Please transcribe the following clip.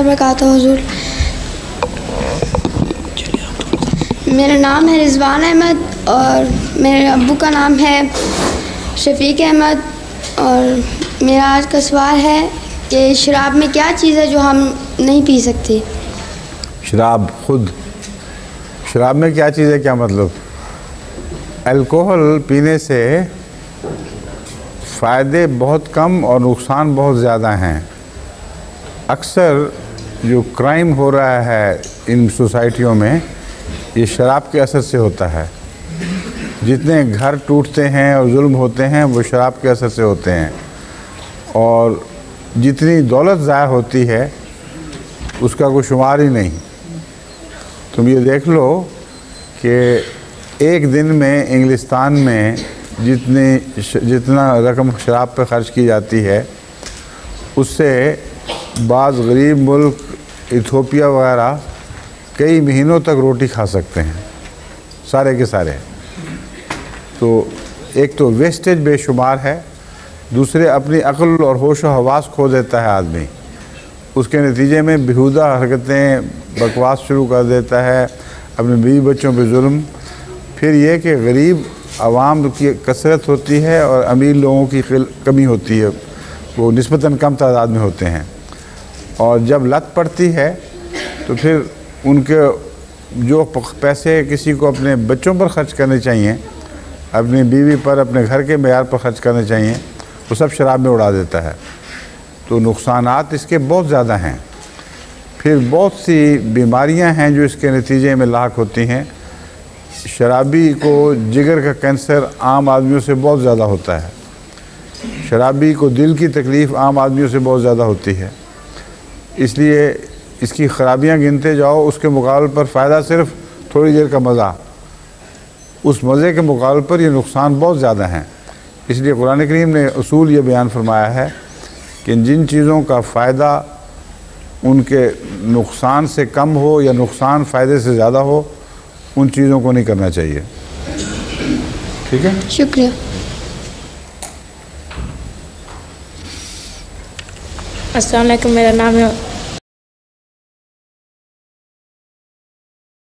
وبرکاتہ حضور. میرا نام ہے رضوان احمد اور میرے ابو کا نام ہے شفیق احمد. اور میرا آج کا سوال ہے کہ شراب میں کیا چیز ہے جو ہم نہیں پی سکتے؟ شراب میں کیا چیز ہے، کیا مطلب؟ الکوہل پینے سے فائدے بہت کم اور نقصان بہت زیادہ ہیں. اکثر جو کرائم ہو رہا ہے ان سوسائٹیوں میں یہ شراب کے اثر سے ہوتا ہے. جتنے گھر ٹوٹتے ہیں اور ظلم ہوتے ہیں وہ شراب کے اثر سے ہوتے ہیں. اور جتنی دولت ضائع ہوتی ہے اس کا کوئی شمار ہی نہیں. تم یہ دیکھ لو کہ ایک دن میں انگلستان میں جتنا رقم شراب پہ خرچ کی جاتی ہے اس سے بعض غریب ملک ایتھوپیا وغیرہ کئی مہینوں تک روٹی کھا سکتے ہیں سارے کے سارے. تو ایک تو ویسٹیج بے شمار ہے، دوسرے اپنی عقل اور ہوش و حواس کھو دیتا ہے آدمی. اس کے نتیجے میں بیہودہ حرکتیں، بکواس شروع کر دیتا ہے، اپنے بیوی بچوں پہ ظلم. پھر یہ کہ غریب عوام کی کثرت ہوتی ہے اور امیر لوگوں کی کمی ہوتی ہے، وہ نسبتاً کم تعداد میں ہوتے ہیں. اور جب لت پڑتی ہے تو پھر ان کے جو پیسے کسی کو اپنے بچوں پر خرچ کرنے چاہیے، اپنی بیوی پر، اپنے گھر کے معیار پر خرچ کرنے چاہیے، وہ سب شراب میں اڑا دیتا ہے. تو نقصانات اس کے بہت زیادہ ہیں. پھر بہت سی بیماریاں ہیں جو اس کے نتیجے میں لاحق ہوتی ہیں. شرابی کو جگر کا کینسر عام آدمیوں سے بہت زیادہ ہوتا ہے. شرابی کو دل کی تکلیف عام آدمیوں سے بہت زیادہ ہوتی ہے. اس لیے اس کی خرابیاں گنتے جاؤ، اس کے مقابل پر فائدہ صرف تھوڑی دیر کا مزہ، اس مزے کے مقابل پر یہ نقصان بہت زیادہ ہیں. اس لیے قرآن کریم نے اصول یہ بیان فرمایا ہے کہ جن چیزوں کا فائدہ ان کے نقصان سے کم ہو یا نقصان فائدے سے زیادہ ہو ان چیزوں کو نہیں کرنا چاہیے. ٹھیک ہے، شکریہ. السلام علیکم، میرا نام ہے